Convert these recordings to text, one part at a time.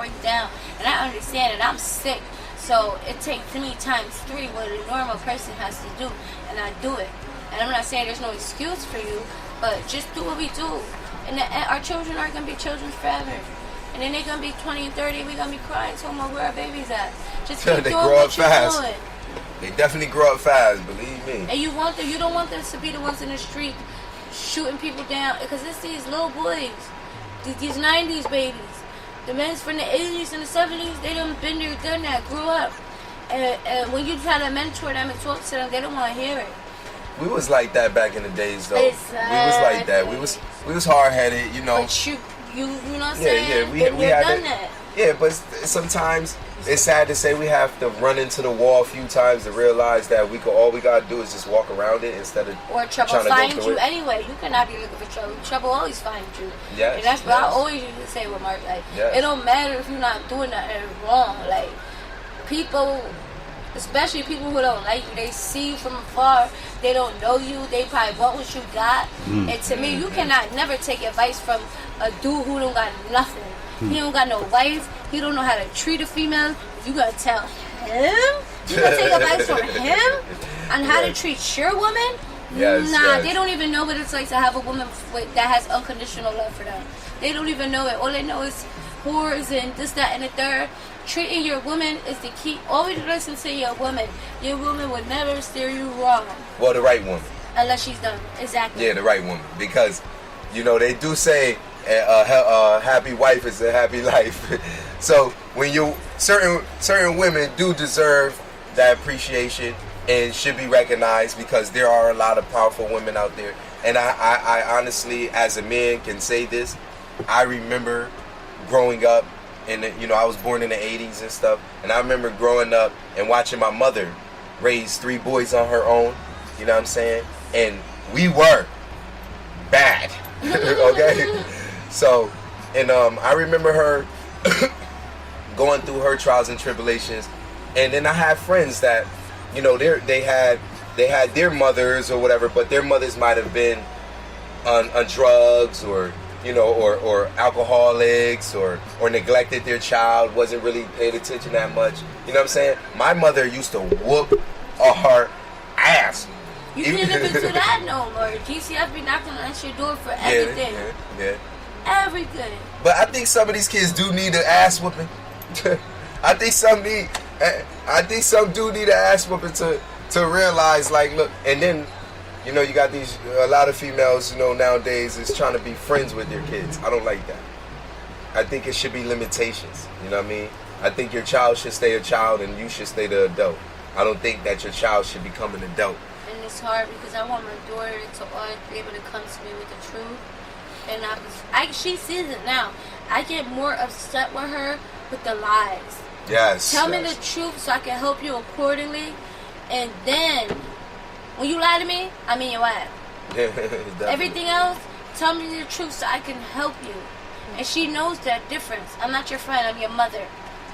break down. And I understand it. I'm sick. So it takes me times 3 what a normal person has to do. And I do it. And I'm not saying there's no excuse for you, but just do what we do. And our children aren't going to be children forever. And then they're going to be 20 and 30, we're going to be crying, talking about where our babies at. Just keep doing what you're doing. They definitely grow up fast, believe me. And you don't want them to be the ones in the street shooting people down. Because it's these little boys, these 90s babies. The men's from the 80s and the 70s, they done been there, done that, grew up. And when you try to mentor them and talk to them, they don't want to hear it. We was like that back in the days, though. Exactly. We was like that. We was hard-headed, you know. But you know what I'm saying? Yeah, we had done that. Yeah, but sometimes it's sad to say we have to run into the wall a few times to realize that all we gotta do is just walk around it instead of or trouble find you anyway. You cannot be looking for trouble. Trouble always finds you. Yes, and that's what I always used to say with Mark. Like, it don't matter if you're not doing nothing wrong. Like, people, especially people who don't like you, they see you from afar. They don't know you. They probably want what you got. And to me, you cannot never take advice from a dude who don't got nothing. He don't got no wife. He don't know how to treat a female. You gotta tell him? You gotta take advice from him on how to treat your woman? They don't even know what it's like to have a woman that has unconditional love for them. They don't even know it. All they know is whores and this, that, and the third. Treating your woman is the key. Always listen to your woman. Your woman would never steer you wrong. Well, the right woman. Unless she's done. Exactly. Yeah, the right woman. Because, you know, they do say a happy wife is a happy life. So when certain women do deserve that appreciation and should be recognized, because there are a lot of powerful women out there. And I honestly, as a man, can say this. I remember growing up, and you know, I was born in the 80s and stuff, and I remember growing up and watching my mother raise 3 boys on her own. You know what I'm saying? And we were bad. Okay? So, and I remember her going through her trials and tribulations, and then I had friends that, you know, they had their mothers or whatever, but their mothers might have been on drugs, or you know, or alcoholics, or neglected their child, wasn't really paid attention that much. You know what I'm saying? My mother used to whoop her ass. You can't even do that no more. GCF be knocking on your door for everything. Yeah. Everything. But I think some of these kids do need an ass whooping. I think some do need an ass whooping to realize, like, look, and then, you know, you got a lot of females, you know, nowadays is trying to be friends with their kids. I don't like that. I think it should be limitations. You know what I mean? I think your child should stay a child and you should stay the adult. I don't think that your child should become an adult. And it's hard because I want my daughter to always be able to come to me with the truth. And she sees it now. I get more upset with her with the lies. Yes. Tell me the truth so I can help you accordingly. And then, when you lie to me, I mean your ass. Everything else, tell me the truth so I can help you. And she knows that difference. I'm not your friend, I'm your mother.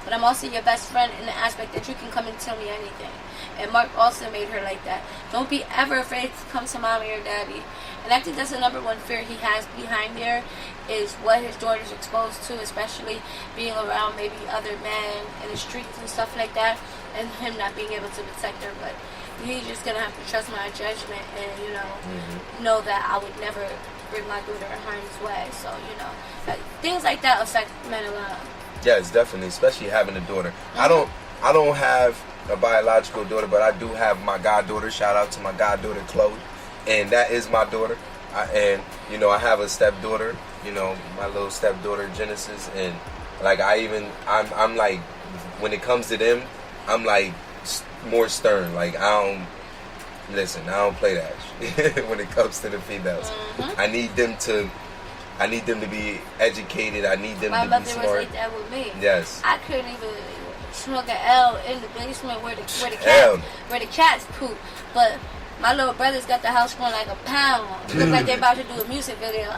But I'm also your best friend in the aspect that you can come and tell me anything. And Mark also made her like that. Don't be ever afraid to come to mommy or daddy. And I think that's the number one fear he has behind there, is what his daughter's exposed to, especially being around maybe other men in the streets and stuff like that, and him not being able to protect her. But he's just going to have to trust my judgment and, you know, know that I would never bring my daughter in harm's way. So, you know, things like that affect men a lot. Yes, definitely, especially having a daughter. I don't have a biological daughter, but I do have my goddaughter. Shout out to my goddaughter Chloe, and that is my daughter. And you know, I have a stepdaughter. You know, my little stepdaughter Genesis, and like I'm like, when it comes to them, I'm like more stern. Like I don't play that shit when it comes to the females. I need them to be educated. I need them to be smart. My mother was like that with me. Yes. I couldn't even smoke an L in the basement where the cats poop. But my little brother's got the house going like a pound. Look like they're about to do a music video.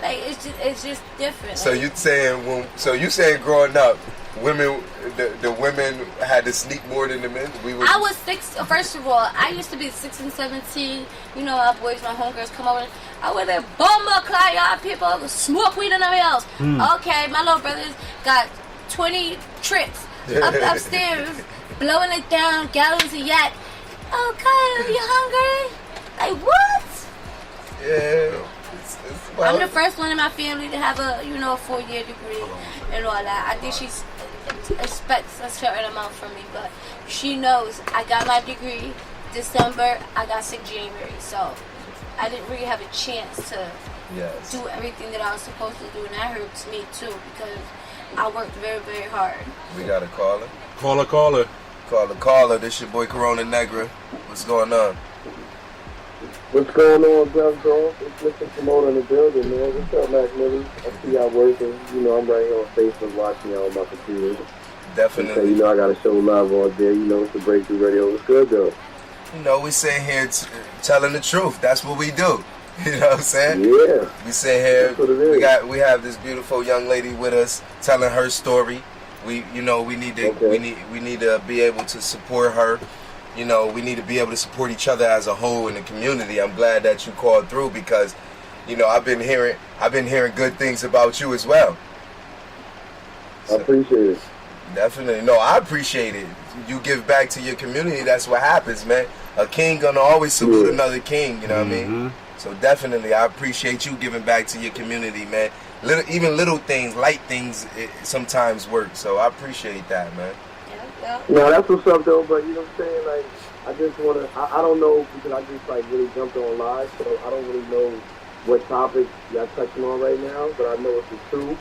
Like it's just different. So you saying growing up, women the women had to sneak more than the men? I was 6. First of all, I used to be 6 and 17. You know, our boys, my homegirls come over. I would have bomber clock y'all people, smoke weed and everything else. Okay, my little brothers got 20 trips upstairs, blowing it down, gallons of yak. Okay, are you hungry? Like, what? Yeah. I'm the first one in my family to have a 4-year degree and all that. I think she expects a certain amount from me, but she knows I got my degree December, I got sick January, so I didn't really have a chance to do everything that I was supposed to do, and that hurts me too because I worked very, very hard. We got a caller. Caller. This your boy Corona Negra. What's going on? What's going on, GLOVEZOFF? It's Mr. Promoter in the building, man. What's up, Mac Millie? I see y'all working. You know, I'm right here on Facebook watching y'all on my computer. Definitely. So, you know, I got to show love all day. You know, it's the Breakthrough Radio. What's good, though? You know, we sit here telling the truth. That's what we do. You know what I'm saying? Yeah. We sit here. That's what it is. We have this beautiful young lady with us telling her story. We need to be able to support her. You know, we need to be able to support each other as a whole in the community. I'm glad that you called through because, you know, I've been hearing good things about you as well. I appreciate it. Definitely. No, I appreciate it. You give back to your community, that's what happens, man. A king gonna always salute another king, you know what I mean? So definitely, I appreciate you giving back to your community, man. Even little things, light things, it sometimes work. So I appreciate that, man. No, that's what's up, though, but you know what I'm saying? Like, I just want to, I don't know, because I just, like, really jumped on live, so I don't really know what topic y'all touching on right now, but I know it's the truth.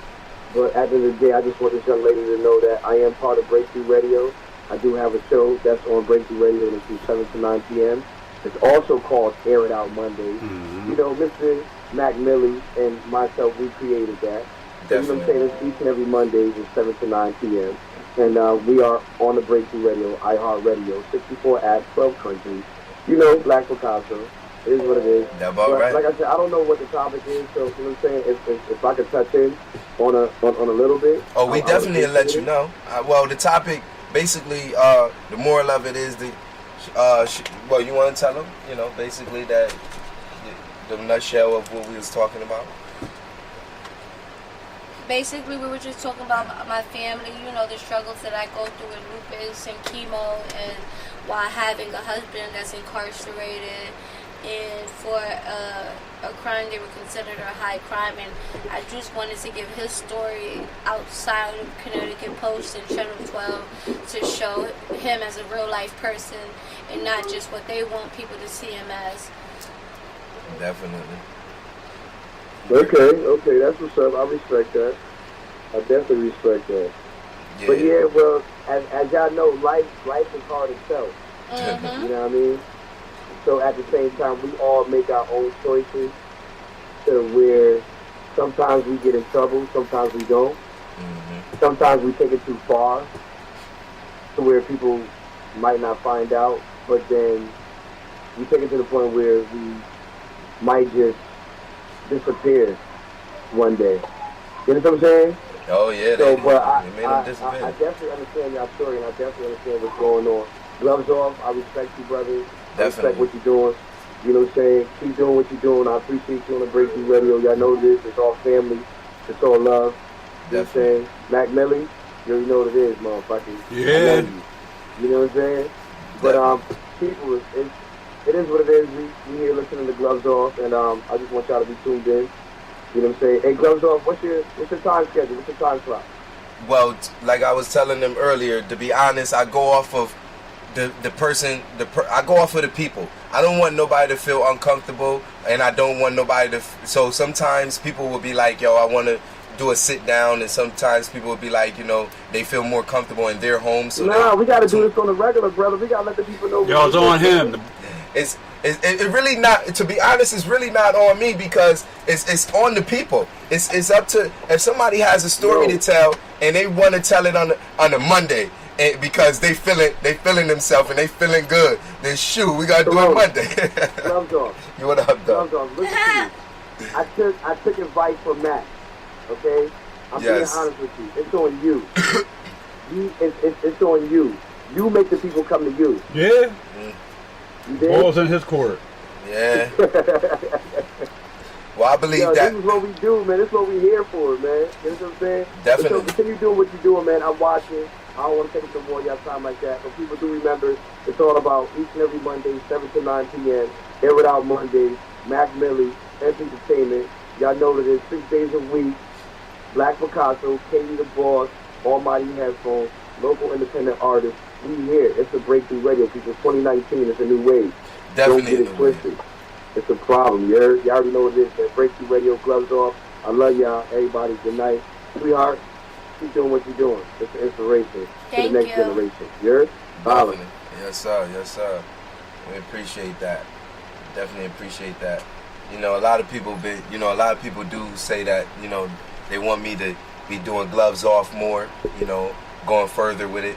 But at the end of the day, I just want this young lady to know that I am part of Breakthrough Radio. I do have a show that's on Breakthrough Radio from 7 to 9 p.m. It's also called Air It Out Mondays. You know, Mr. Mac Millie and myself, we created that. So, you know what I'm saying? It's each and every Monday from 7 to 9 p.m. And we are on the Breakthrough Radio, iHeart Radio, 64 apps, 12 countries. You know, Black Picasso. It is what it is. That's about right. Like I said, I don't know what the topic is, so you know what I'm saying? If I could touch in on a little bit. Oh, we definitely will let you know. Well, the topic, basically, the moral of it is well, you want to tell them, you know, basically that the nutshell of what we was talking about? Basically, we were just talking about my family, you know, the struggles that I go through with lupus and chemo, and while having a husband that's incarcerated, and for a crime they were considered a high crime. And I just wanted to give his story outside of Connecticut Post and Channel 12 to show him as a real life person and not just what they want people to see him as. Definitely. Okay, that's what's up. I respect that. I definitely respect that. Yeah. But yeah, well, as y'all know, life is hard itself. You know what I mean? So at the same time, we all make our own choices to where sometimes we get in trouble, sometimes we don't. Sometimes we take it too far to where people might not find out, but then we take it to the point where we might just disappear one day. You know what I'm saying? Oh yeah, so, but I definitely understand your story, and I definitely understand what's going on. Gloves off, I respect you, brother. Definitely. I respect what you're doing. You know what I'm saying? Keep doing what you're doing. I appreciate you on the Breakthrough Radio. Y'all know this. It's all family. It's all love. You know what I'm saying? Mac Millie, you already know what it is, motherfucker. Yeah. You know what I'm saying? But people, it is what it is. We here listening to Gloves Off, and I just want y'all to be tuned in. You know what I'm saying? Hey, Gloves Off, what's your time schedule? What's your time slot? Well, like I was telling them earlier, to be honest, I go off of I go off of the people. I don't want nobody to feel uncomfortable, and I don't want nobody to. So sometimes people will be like, "Yo, I want to do a sit down," and sometimes people will be like, you know, they feel more comfortable in their home. So we got to do this on the regular, brother. We got to let the people know. Yo, it's on him. It really not. To be honest, it's really not on me because it's on the people. It's up to if somebody has a story to tell and they want to tell it on a Monday. And because they feeling themselves and they feeling good. Then shoot, we gotta do it Monday. Gloves off. You what up, though? Gloves off. Listen to me. I took advice from Matt. Okay, I'm being honest with you. It's on you. It's on you. You make the people come to you. Yeah. You did? Ball's in his court. Yeah. Well, I believe that. This is what we do, man. This is what we here for, man. You know what I'm saying? Definitely. So continue doing what you're doing, man. I'm watching. I don't want to take up some more of y'all time like that. But people do remember, it's all about each and every Monday, 7 to 9 p.m. Air It Out Mondays, Mac Millie, MP Entertainment. Y'all know that it's 6 days a week. Black Picasso, Katie the Boss, Almighty Headphones, local independent artists. We here. It's a breakthrough radio, people. 2019 is a new wave. Definitely. Don't get it twisted. It's a problem. You already know what it is, man. Breakthrough Radio, gloves off. I love y'all. Everybody, good night. Sweetheart, keep doing what you're doing. It's an inspiration to the next generation. You heard? Definitely. Yes, sir. Yes, sir. We appreciate that. Definitely appreciate that. You know, a lot of people do say that, you know, they want me to be doing gloves off more, you know, going further with it.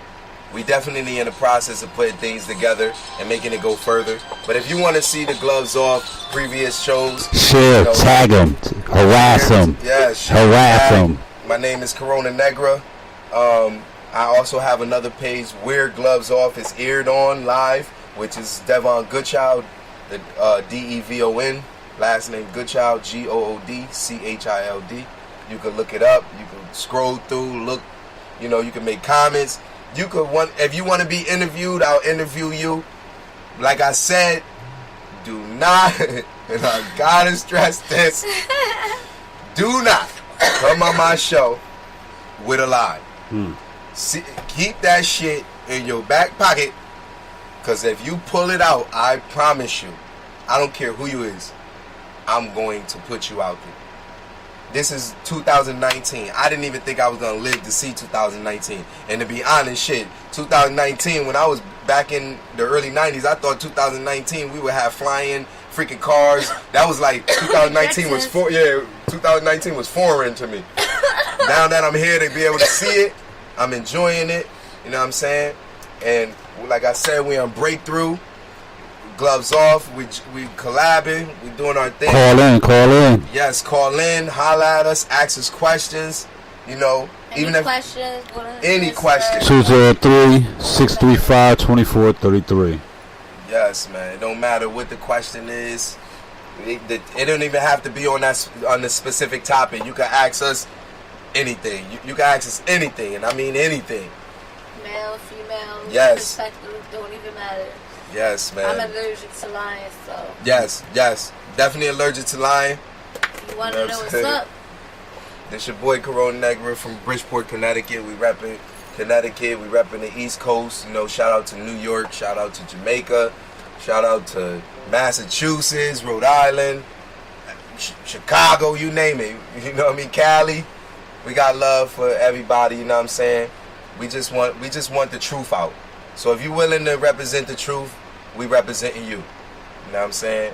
We definitely in the process of putting things together and making it go further. But if you want to see the gloves off previous shows, share, you know, tag them, harass them. Yes, harass them. My name is Corona Negra. I also have another page where Gloves Off is aired on live, which is Devon Goodchild, the Devon, last name Goodchild, GOODCHILD. You can look it up. You can scroll through, look. You know, you can make comments. You could if you want to be interviewed, I'll interview you. Like I said, do not, and I gotta stress this, do not come on my show with a lie. See, keep that shit in your back pocket, because if you pull it out, I promise you, I don't care who you is, I'm going to put you out there. This is 2019. I didn't even think I was going to live to see 2019. And to be honest, 2019, when I was back in the early 90s, I thought 2019 we would have flying freaking cars. That was like 2019 was 2019 was foreign to me. Now that I'm here to be able to see it, I'm enjoying it. You know what I'm saying? And like I said, we're on Breakthrough. Gloves Off, we collabing, we doing our thing. Call in. Yes, call in, holla at us, ask us questions, you know. Any questions. 203-635-2433. Yes, man. It don't matter what the question is. It don't even have to be on the specific topic. You can ask us anything. You can ask us anything, and I mean anything. Male, female, yes. perspective, don't even matter. Yes, man. I'm allergic to lying, so. Yes. Definitely allergic to lying. You want to know what's up? This your boy Corona Negra from Bridgeport, Connecticut. We repping Connecticut. We repping the East Coast. You know, shout out to New York. Shout out to Jamaica. Shout out to Massachusetts, Rhode Island, Chicago, you name it. You know what I mean? Cali. We got love for everybody, you know what I'm saying? We just want the truth out. So if you're willing to represent the truth, we representing you. You know what I'm saying?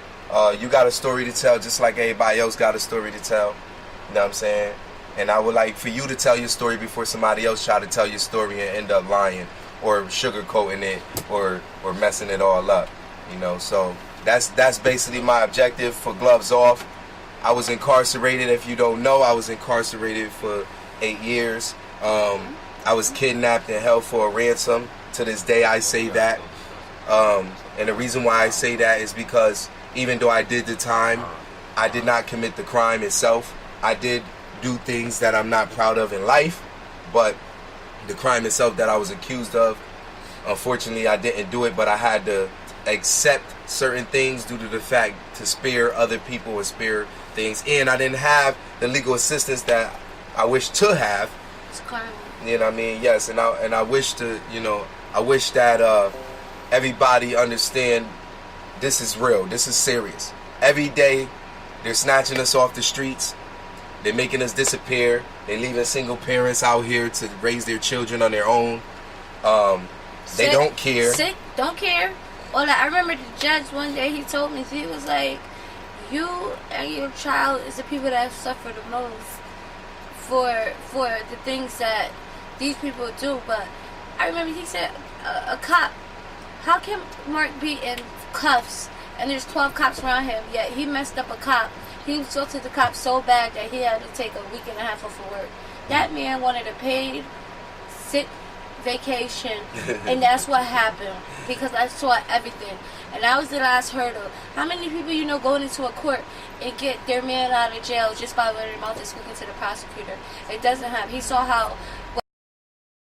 You got a story to tell just like everybody else got a story to tell. You know what I'm saying? And I would like for you to tell your story before somebody else try to tell your story and end up lying or sugarcoating it or messing it all up. You know, so that's basically my objective for Gloves Off. I was incarcerated. If you don't know, I was incarcerated for 8 years. I was kidnapped and held for a ransom. To this day, I say that. And the reason why I say that is because even though I did the time, I did not commit the crime itself. I did do things that I'm not proud of in life, but the crime itself that I was accused of, unfortunately, I didn't do it, but I had to accept certain things due to the fact to spare other people and spare things. And I didn't have the legal assistance that I wish to have. It's karma. You know what I mean? Yes, and I wish to, you know, I wish that everybody understand this is real. This is serious. Every day, they're snatching us off the streets. They're making us disappear. They're leaving single parents out here to raise their children on their own. They don't care. Don't care. Well, I remember the judge one day, he told me, he was like, you and your child is the people that suffer the most for the things that these people do. But I remember he said, a cop, how can Mark be in cuffs and there's 12 cops around him, yet he messed up a cop? He insulted the cop so bad that he had to take a week and a half off of work. That man wanted a paid sick vacation, and that's what happened because I saw everything, and that was the last hurdle. How many people you know going into a court and get their man out of jail just by letting their mouth and speaking to the prosecutor? It doesn't happen. He saw how